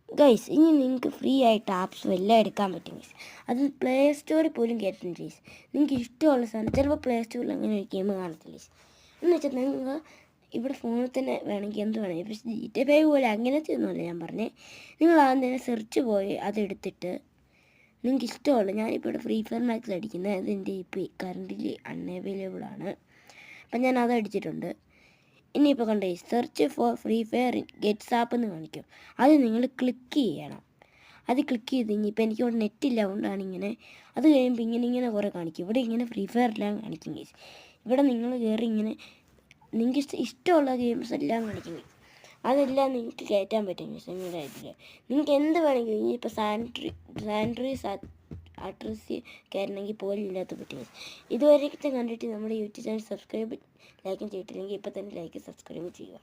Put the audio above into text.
Guys ഇനി നിങ്ങൾക്ക് free ആയിട്ട് ആപ്സും എല്ലാം എടുക്കാൻ പറ്റും ഗൈസ്. അത് പ്ലേ സ്റ്റോറിൽ പോലും കയറ്റും ഗൈസ്. നിങ്ങൾക്ക് ഇഷ്ടമുള്ള സാധനം ചിലപ്പോൾ പ്ലേ സ്റ്റോറിൽ അങ്ങനെ ഒരു ഗെയിം കാണത്തില്ല ഗൈസ്. എന്ന് വെച്ചാൽ നിങ്ങൾ ഇവിടെ ഫോണിൽ തന്നെ വേണമെങ്കിൽ എന്ത് വേണമെങ്കിൽ പക്ഷേ GTA 5 പോലെ അങ്ങനത്തെ ഒന്നുമല്ല ഞാൻ പറഞ്ഞത്. നിങ്ങൾ ആദ്യം തന്നെ സെർച്ച് പോയി അതെടുത്തിട്ട് നിങ്ങൾക്ക് ഇഷ്ടമുള്ള ഞാനിപ്പോൾ ഇവിടെ ഫ്രീ ഫയർ മാക്സ് അടിക്കുന്നത് അതെൻ്റെ ഇപ്പോൾ കറണ്ടിൽ അൺഅവൈലബിൾ ആണ്. അപ്പം ഞാൻ അത് അടിച്ചിട്ടുണ്ട്. ഇനിയിപ്പോൾ കണ്ടേ search for free fire gets app എന്ന് കാണിക്കും. അത് നിങ്ങൾ ക്ലിക്ക് ചെയ്യണം. അത് ക്ലിക്ക് ചെയ്ത് ഇനിയിപ്പോൾ എനിക്ക് ഇവിടെ നെറ്റില്ല അതുകൊണ്ടാണ് ഇങ്ങനെ. അത് കഴിയുമ്പോൾ ഇങ്ങനെ കുറേ കാണിക്കും. ഇവിടെ ഇങ്ങനെ ഫ്രീ ഫയർ എല്ലാം കാണിക്കും ഗൈസ്. ഇവിടെ നിങ്ങൾ കയറി ഇങ്ങനെ നിങ്ങൾക്ക് ഇഷ്ടമുള്ള ഗെയിംസ് എല്ലാം കാണിക്കും ഗൈസ്. അതെല്ലാം നിങ്ങൾക്ക് കയറ്റാൻ പറ്റും ഗൈസ് നിങ്ങളുടെ ഇതിൽ. നിങ്ങൾക്ക് എന്ത് വേണമെങ്കിലും ഇനിയിപ്പോൾ സാനിറ്ററീസ് അഡ്രസ്സ് കയറണമെങ്കിൽ പോലും ഇല്ലാത്ത പറ്റും ഗൈസ്. ഇതുവരെയൊക്കെ കണ്ടിട്ട് നമ്മുടെ യൂട്യൂബ് ചാനൽ സബ്സ്ക്രൈബ് ലൈക്കും ചെയ്തിട്ടില്ലെങ്കിൽ ഇപ്പോൾ തന്നെ ലൈക്ക് സബ്സ്ക്രൈബ് ചെയ്യുക.